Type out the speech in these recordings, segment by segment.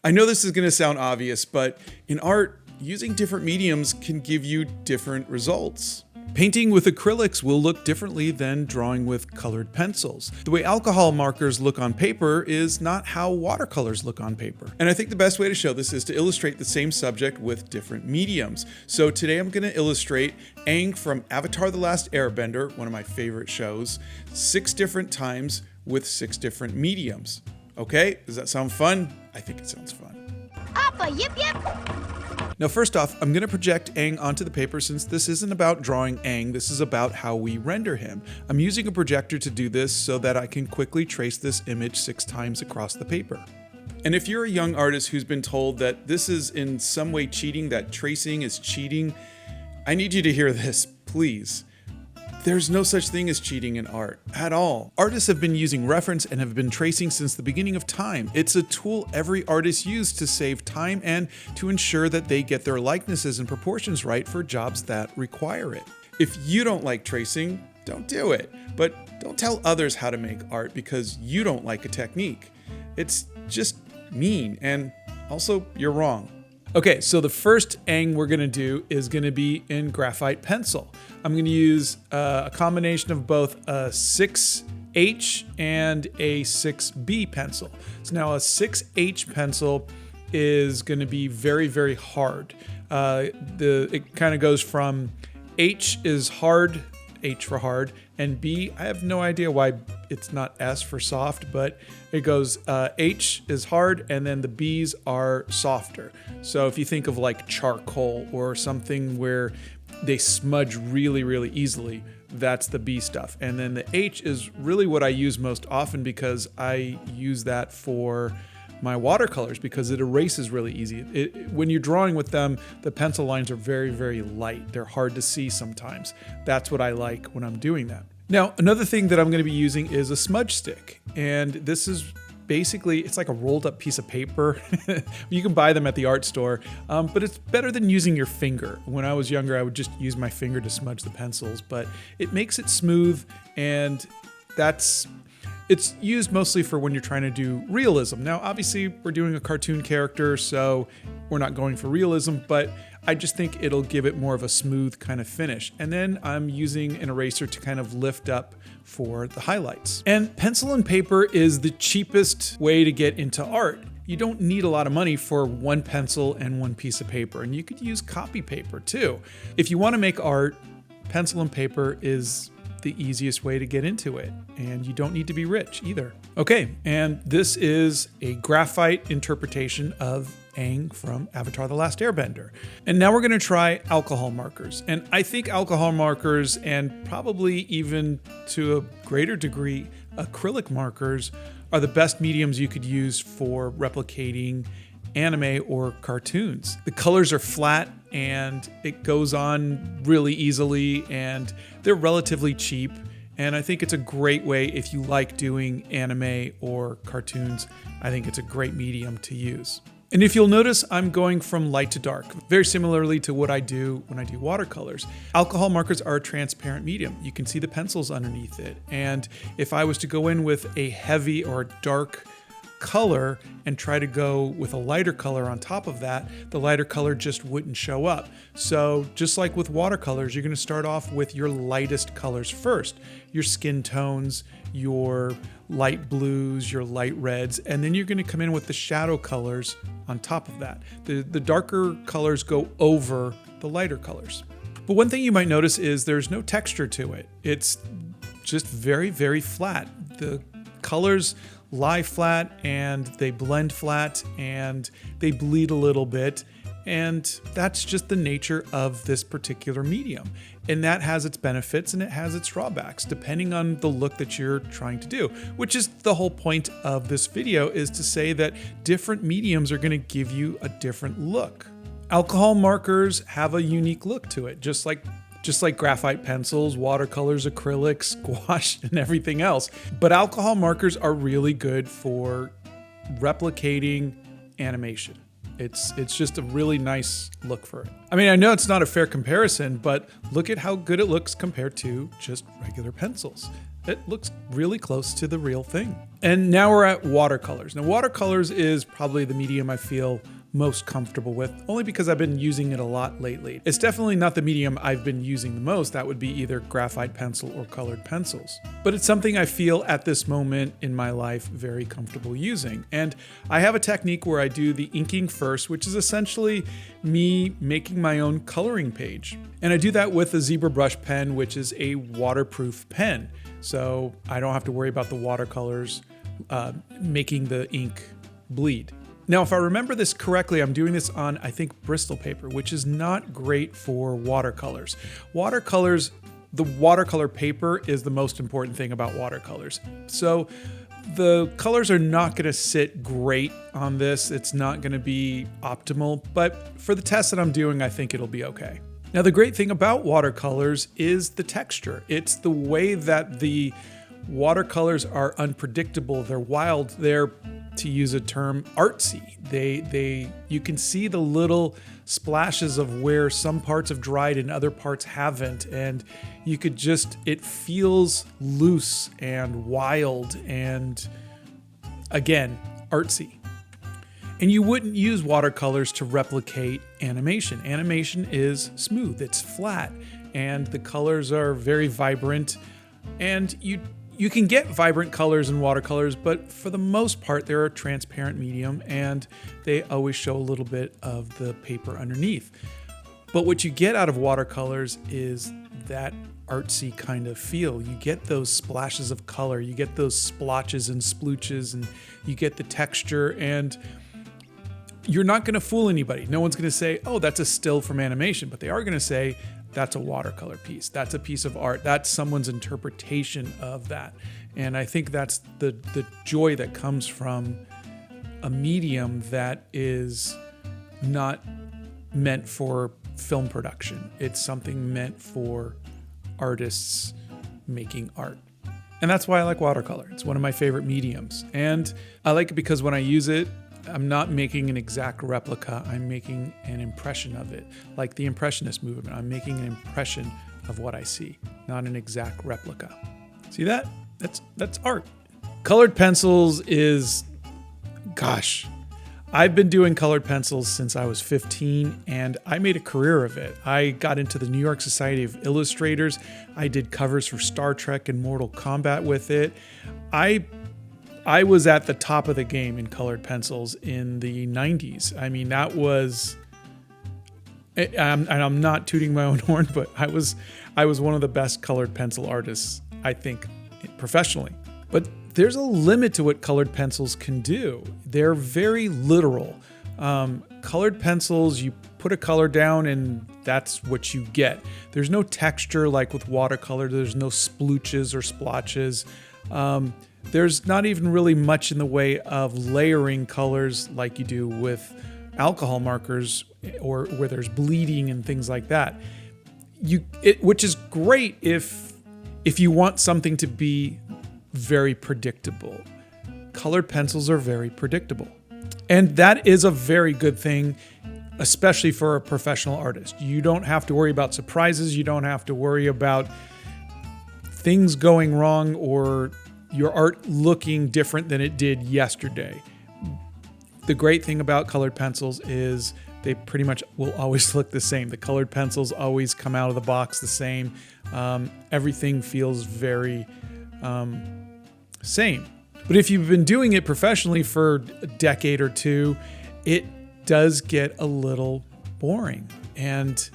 I know this is going to sound obvious, but in art, using different mediums can give you different results. Painting with acrylics will look differently than drawing with colored pencils. The way alcohol markers look on paper is not how watercolors look on paper. And I think the best way to show this is to illustrate the same subject with different mediums. So today I'm going to illustrate Aang from Avatar: The Last Airbender, one of my favorite shows, 6 different times with 6 different mediums. Okay, does that sound fun? I think it sounds fun. Appa, yip yip! Now first off, I'm going to project Aang onto the paper since this isn't about drawing Aang, this is about how we render him. I'm using a projector to do this so that I can quickly trace this image 6 times across the paper. And if you're a young artist who's been told that this is in some way cheating, that tracing is cheating, I need you to hear this, please. There's no such thing as cheating in art at all. Artists have been using reference and have been tracing since the beginning of time. It's a tool every artist used to save time and to ensure that they get their likenesses and proportions right for jobs that require it. If you don't like tracing, don't do it. But don't tell others how to make art because you don't like a technique. It's just mean, and also you're wrong. Okay, so the first Aang we're going to do is going to be in graphite pencil. I'm going to use a combination of both a 6H and a 6B pencil. So now a 6H pencil is going to be very, very hard. It kind of goes from H is hard, H for hard, and B, I have no idea why it's not S for soft, but it goes H is hard and then the B's are softer. So if you think of like charcoal or something where they smudge really, really easily, that's the B stuff. And then the H is really what I use most often because I use that for my watercolors because it erases really easy. When you're drawing with them, the pencil lines are very, very light. They're hard to see sometimes. That's what I like when I'm doing that. Now, another thing that I'm going to be using is a smudge stick. And this is basically, it's like a rolled up piece of paper. You can buy them at the art store, but it's better than using your finger. When I was younger, I would just use my finger to smudge the pencils, but it makes it smooth, and it's used mostly for when you're trying to do realism. Now, obviously, we're doing a cartoon character, so we're not going for realism, but I just think it'll give it more of a smooth kind of finish. And then I'm using an eraser to kind of lift up for the highlights. And pencil and paper is the cheapest way to get into art. You don't need a lot of money for one pencil and one piece of paper, and you could use copy paper too. If you want to make art, pencil and paper is the easiest way to get into it, and you don't need to be rich either. Okay, and this is a graphite interpretation of Aang from Avatar: The Last Airbender. And now we're going to try alcohol markers. And I think alcohol markers, and probably even to a greater degree, acrylic markers, are the best mediums you could use for replicating anime or cartoons. The colors are flat and it goes on really easily, and they're relatively cheap. And I think it's a great way if you like doing anime or cartoons. I think it's a great medium to use. And if you'll notice, I'm going from light to dark, very similarly to what I do when I do watercolors. Alcohol markers are a transparent medium. You can see the pencils underneath it. And if I was to go in with a heavy or a dark color and try to go with a lighter color on top of that, the lighter color just wouldn't show up. So just like with watercolors, you're going to start off with your lightest colors first, your skin tones, your light blues, your light reds, and then you're going to come in with the shadow colors on top of that. The darker colors go over the lighter colors. But one thing you might notice is there's no texture to it. It's just very, very flat. The colors lie flat and they blend flat and they bleed a little bit, and that's just the nature of this particular medium. And that has its benefits and it has its drawbacks depending on the look that you're trying to do, which is the whole point of this video, is to say that different mediums are going to give you a different look. Alcohol markers have a unique look to it, just like graphite pencils, watercolors, acrylics, gouache, and everything else. But alcohol markers are really good for replicating animation. It's just a really nice look for it. I mean, I know it's not a fair comparison, but look at how good it looks compared to just regular pencils. it looks really close to the real thing. And now we're at watercolors. Now watercolors is probably the medium I feel most comfortable with, only because I've been using it a lot lately. It's definitely not the medium I've been using the most. That would be either graphite pencil or colored pencils. But it's something I feel at this moment in my life very comfortable using. And I have a technique where I do the inking first, which is essentially me making my own coloring page. And I do that with a zebra brush pen, which is a waterproof pen. So I don't have to worry about the watercolors making the ink bleed. Now, if I remember this correctly, I'm doing this on, I think, Bristol paper, which is not great for watercolors. Watercolors, the watercolor paper is the most important thing about watercolors. So the colors are not going to sit great on this. It's not going to be optimal, but for the test that I'm doing, I think it'll be okay. Now, the great thing about watercolors is the texture. It's the way that the watercolors are unpredictable. They're wild. They're, to use a term, artsy. You can see the little splashes of where some parts have dried and other parts haven't. And you could just, it feels loose and wild and, again, artsy. And you wouldn't use watercolors to replicate animation. Animation is smooth, it's flat, and the colors are very vibrant. And you can get vibrant colors in watercolors, but for the most part, they're a transparent medium and they always show a little bit of the paper underneath. But what you get out of watercolors is that artsy kind of feel. You get those splashes of color, you get those splotches and splooches, and you get the texture, and you're not going to fool anybody. No one's going to say, oh, that's a still from animation, but they are going to say, that's a watercolor piece. That's a piece of art. That's someone's interpretation of that. And I think that's the joy that comes from a medium that is not meant for film production. It's something meant for artists making art. And that's why I like watercolor. It's one of my favorite mediums. And I like it because when I use it, I'm not making an exact replica, I'm making an impression of it. Like the Impressionist movement, I'm making an impression of what I see, not an exact replica. See that? That's art. Colored pencils is, gosh, I've been doing colored pencils since I was 15 and I made a career of it. I got into the New York Society of Illustrators. I did covers for Star Trek and Mortal Kombat with it. I was at the top of the game in colored pencils in the 90s. I mean, that was, and I'm not tooting my own horn, but I was one of the best colored pencil artists, I think, professionally. But there's a limit to what colored pencils can do. They're very literal. Colored pencils, you put a color down and that's what you get. There's no texture like with watercolor. There's no splooches or splotches. There's not even really much in the way of layering colors like you do with alcohol markers or where there's bleeding and things like that. Which is great if you want something to be very predictable. Colored pencils are very predictable. And that is a very good thing, especially for a professional artist. You don't have to worry about surprises. You don't have to worry about things going wrong or your art looking different than it did yesterday. The great thing about colored pencils is they pretty much will always look the same. The colored pencils always come out of the box the same. Everything feels very same. But if you've been doing it professionally for a decade or two, it does get a little boring. And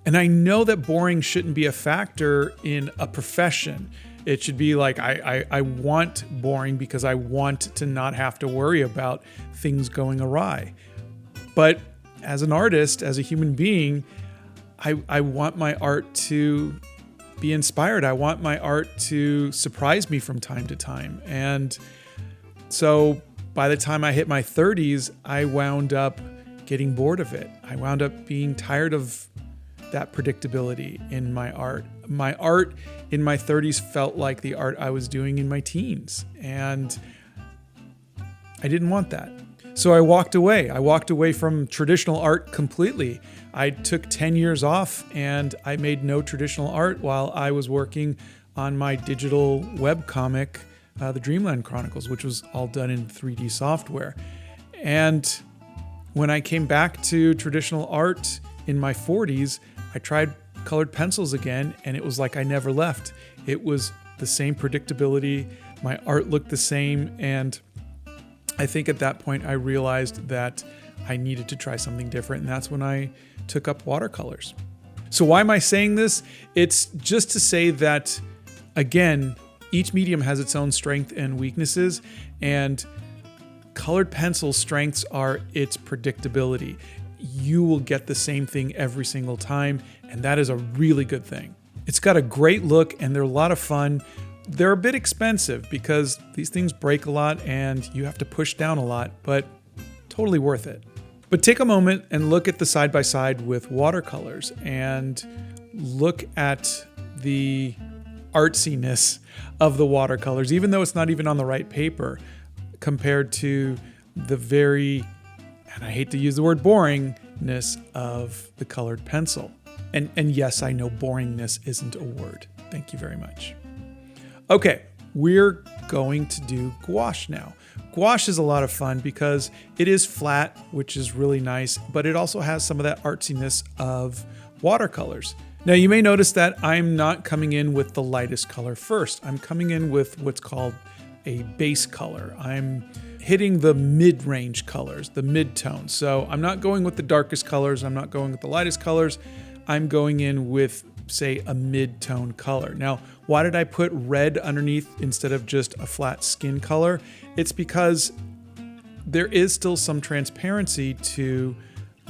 I know that boring shouldn't be a factor in a profession. It should be like, I want boring because I want to not have to worry about things going awry. But as an artist, as a human being, I want my art to be inspired. I want my art to surprise me from time to time. And so by the time I hit my 30s, I wound up getting bored of it. I wound up being tired of that predictability in my art. My art in my 30s felt like the art I was doing in my teens, and I didn't want that. So I walked away. I walked away from traditional art completely. I took 10 years off and I made no traditional art while I was working on my digital webcomic, The Dreamland Chronicles, which was all done in 3D software. And when I came back to traditional art in my 40s, I tried colored pencils again, and it was like I never left. It was the same predictability. My art looked the same, and I think at that point I realized that I needed to try something different, and that's when I took up watercolors. So why am I saying this? It's just to say that, again, each medium has its own strength and weaknesses, and colored pencil strengths are its predictability. You will get the same thing every single time, and that is a really good thing. It's got a great look, and they're a lot of fun. They're a bit expensive because these things break a lot and you have to push down a lot, but totally worth it. But take a moment and look at the side-by-side with watercolors and look at the artsiness of the watercolors, even though it's not even on the right paper, compared to the very, and I hate to use the word boringness, of the colored pencil. And yes, I know boringness isn't a word. Thank you very much. Okay, we're going to do gouache now. Gouache is a lot of fun because it is flat, which is really nice, but it also has some of that artsiness of watercolors. Now you may notice that I'm not coming in with the lightest color first. I'm coming in with what's called a base color. I'm hitting the mid-range colors, the mid-tones. So I'm not going with the darkest colors. I'm not going with the lightest colors. I'm going in with, say, a mid-tone color. Now, why did I put red underneath instead of just a flat skin color? It's because there is still some transparency to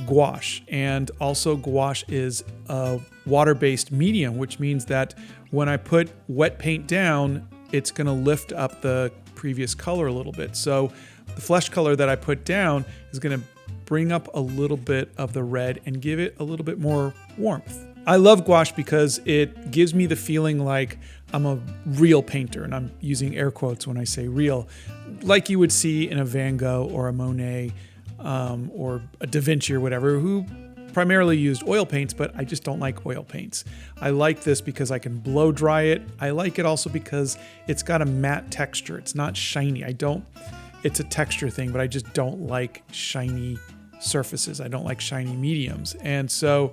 gouache, and also gouache is a water-based medium, which means that when I put wet paint down, it's going to lift up the previous color a little bit. So the flesh color that I put down is going to bring up a little bit of the red and give it a little bit more warmth. I love gouache because it gives me the feeling like I'm a real painter, and I'm using air quotes when I say real, like you would see in a Van Gogh or a Monet or a Da Vinci or whatever, who primarily used oil paints, but I just don't like oil paints. I like this because I can blow dry it. I like it also because it's got a matte texture. It's not shiny. It's a texture thing, but I just don't like shiny surfaces. I don't like shiny mediums. And so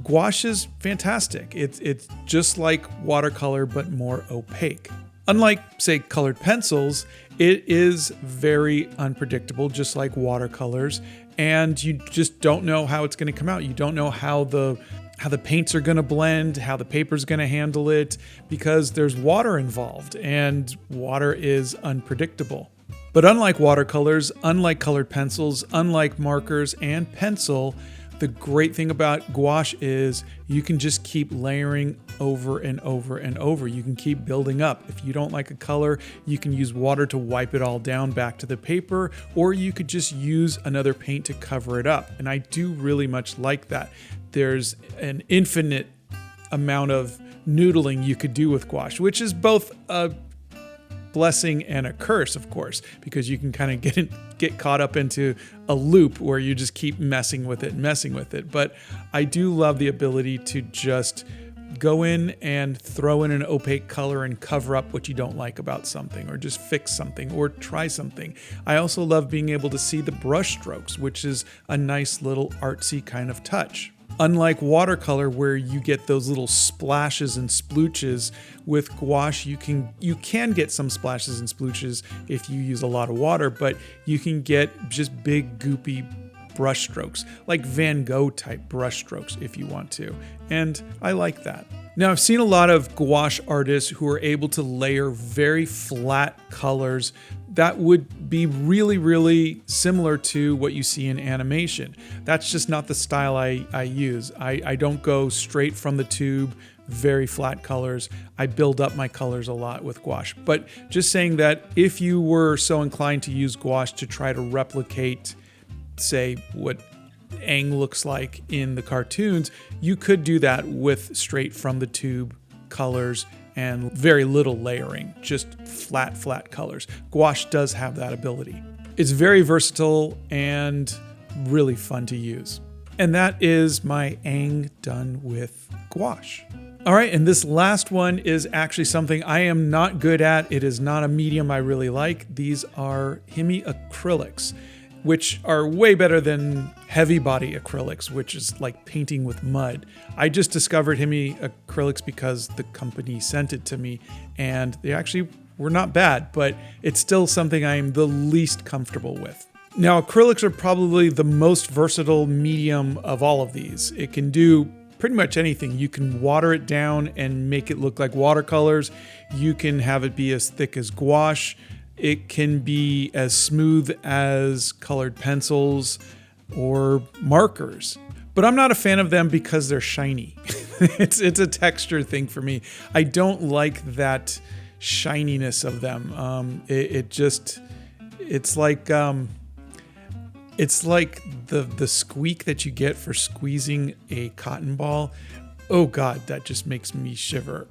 gouache is fantastic. It's just like watercolor, but more opaque. Unlike, say, colored pencils, it is very unpredictable, just like watercolors, and you just don't know how it's going to come out. You don't know how the paints are going to blend, how the paper's going to handle it, because there's water involved, and water is unpredictable. But unlike watercolors, unlike colored pencils, unlike markers and pencil, the great thing about gouache is you can just keep layering over and over and over. You can keep building up. If you don't like a color, you can use water to wipe it all down back to the paper, or you could just use another paint to cover it up. And I do really much like that. There's an infinite amount of noodling you could do with gouache, which is both a blessing and a curse, of course, because you can kind of get caught up into a loop where you just keep messing with it. But I do love the ability to just go in and throw in an opaque color and cover up what you don't like about something, or just fix something, or try something. I also love being able to see the brush strokes, which is a nice little artsy kind of touch. Unlike watercolor, where you get those little splashes and splooches, with gouache you can get some splashes and splooches if you use a lot of water, but you can get just big goopy brush strokes, like Van Gogh type brush strokes if you want to, and I like that. Now, I've seen a lot of gouache artists who are able to layer very flat colors that would be really, really similar to what you see in animation. That's just not the style I use. I don't go straight from the tube, very flat colors. I build up my colors a lot with gouache. But just saying that if you were so inclined to use gouache to try to replicate, say, what Aang looks like in the cartoons, you could do that with straight from the tube colors and very little layering, just flat colors. Gouache does have that ability. It's very versatile and really fun to use. And that is my Aang done with gouache. All right, and this last one is actually something I am not good at. It is not a medium I really like. These are Hemi acrylics, which are way better than heavy body acrylics, which is like painting with mud. I just discovered Hemi acrylics because the company sent it to me, and they actually were not bad, but it's still something I'm the least comfortable with. Now, acrylics are probably the most versatile medium of all of these. It can do pretty much anything. You can water it down and make it look like watercolors. You can have it be as thick as gouache. It can be as smooth as colored pencils or markers. But I'm not a fan of them because they're shiny. It's a texture thing for me. I don't like that shininess of them. It's like the squeak that you get for squeezing a cotton ball. Oh God, that just makes me shiver.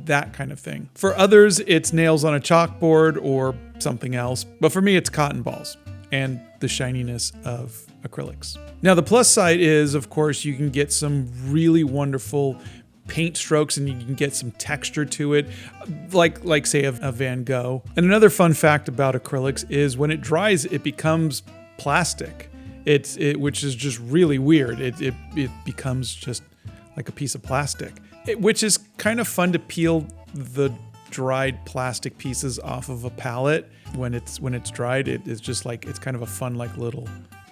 That kind of thing. For others, it's nails on a chalkboard or something else. But for me, it's cotton balls and the shininess of acrylics. Now, the plus side is, of course, you can get some really wonderful paint strokes and you can get some texture to it, like say a Van Gogh. And another fun fact about acrylics is when it dries, it becomes plastic. Which is just really weird. It becomes just like a piece of plastic, which is kind of fun to peel the dried plastic pieces off of a palette when it's dried. It's just like, it's kind of a fun like little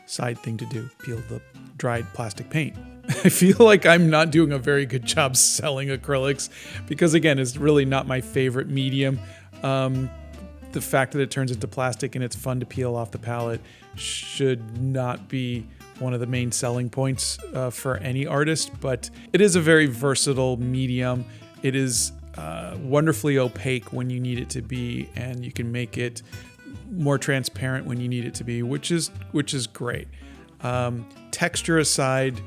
side thing to do, peel the dried plastic paint. I feel like I'm not doing a very good job selling acrylics because, again, it's really not my favorite medium. The fact that it turns into plastic and it's fun to peel off the palette should not be one of the main selling points for any artist, but it is a very versatile medium. It is wonderfully opaque when you need it to be, and you can make it more transparent when you need it to be, which is great. Texture aside,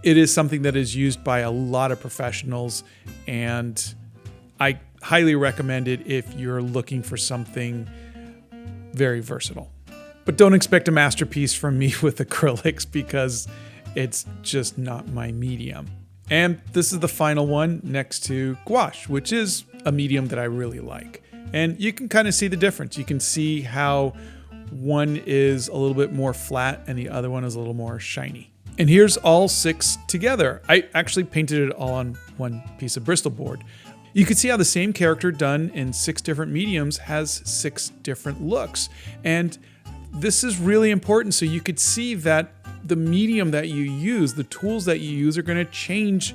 it is something that is used by a lot of professionals, and I highly recommend it if you're looking for something very versatile. But don't expect a masterpiece from me with acrylics because it's just not my medium. And this is the final one next to gouache, which is a medium that I really like. And you can kind of see the difference. You can see how one is a little bit more flat and the other one is a little more shiny. And here's all 6 together. I actually painted it all on one piece of Bristol board. You can see how the same character done in 6 different mediums has 6 different looks. And this is really important so you could see that the medium that you use, the tools that you use are going to change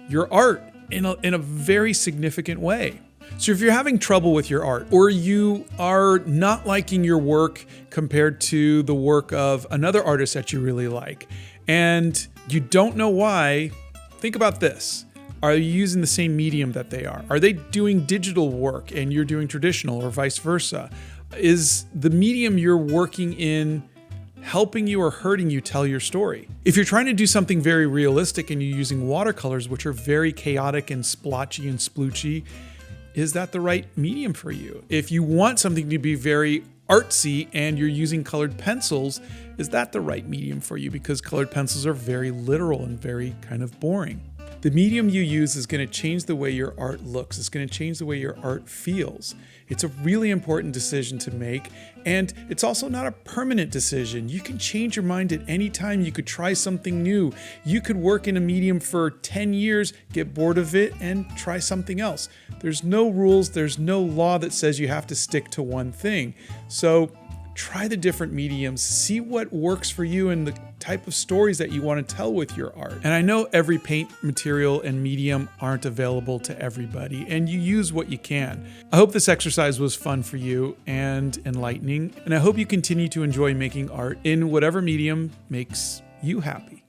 your art in a very significant way. So if you're having trouble with your art, or you are not liking your work compared to the work of another artist that you really like, and you don't know why, think about this. Are you using the same medium that they are? Are they doing digital work and you're doing traditional, or vice versa? Is the medium you're working in helping you or hurting you tell your story? If you're trying to do something very realistic and you're using watercolors, which are very chaotic and splotchy and sploochy, is that the right medium for you? If you want something to be very artsy and you're using colored pencils, is that the right medium for you? Because colored pencils are very literal and very kind of boring. The medium you use is going to change the way your art looks. It's going to change the way your art feels. It's a really important decision to make, and it's also not a permanent decision. You can change your mind at any time. You could try something new. You could work in a medium for 10 years, get bored of it, and try something else. There's no rules. There's no law that says you have to stick to one thing. So try the different mediums, see what works for you and the type of stories that you want to tell with your art. And I know every paint material and medium aren't available to everybody, and you use what you can. I hope this exercise was fun for you and enlightening, and I hope you continue to enjoy making art in whatever medium makes you happy.